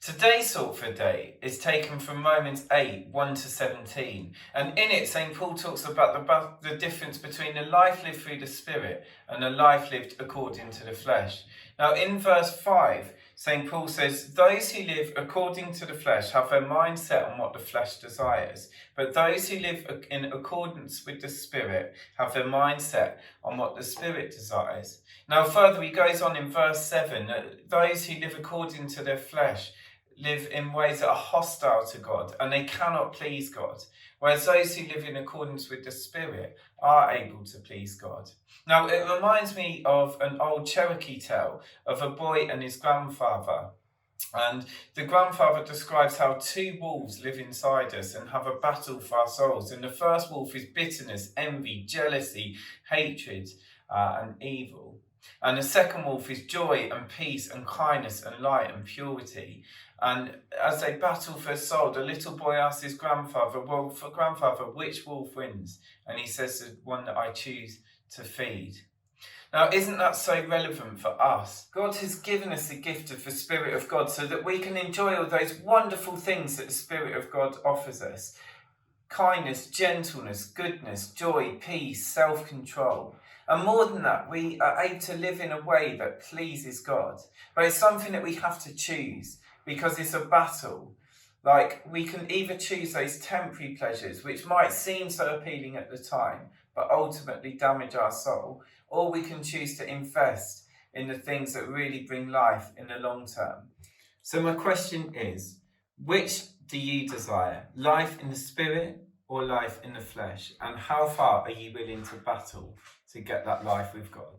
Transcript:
Today's thought for the day is taken from Romans 8, 1 to 17. And in it, St. Paul talks about the difference between a life lived through the Spirit and a life lived according to the flesh. Now, in verse 5, St. Paul says, "Those who live according to the flesh have their mind set on what the flesh desires. But those who live in accordance with the Spirit have their mind set on what the Spirit desires." Now, further, he goes on in verse 7, "Those who live according to their flesh live in ways that are hostile to God, and they cannot please God, whereas those who live in accordance with the Spirit are able to please God." Now, it reminds me of an old Cherokee tale of a boy and his grandfather. And the grandfather describes how two wolves live inside us and have a battle for our souls. And the first wolf is bitterness, envy, jealousy, hatred, and evil. And the second wolf is joy and peace and kindness and light and purity. And as they battle for his soul, the little boy asks his grandfather, "Well, for grandfather, which wolf wins?" And he says, "The one that I choose to feed." Now, isn't that so relevant for us? God has given us the gift of the Spirit of God so that we can enjoy all those wonderful things that the Spirit of God offers us. Kindness, gentleness, goodness, joy, peace, self-control. And more than that, we are able to live in a way that pleases God. But it's something that we have to choose because it's a battle. Like, we can either choose those temporary pleasures, which might seem so appealing at the time, but ultimately damage our soul, or we can choose to invest in the things that really bring life in the long term. So my question is, which do you desire? Life in the Spirit or life in the flesh? And how far are you willing to battle to get that life with God?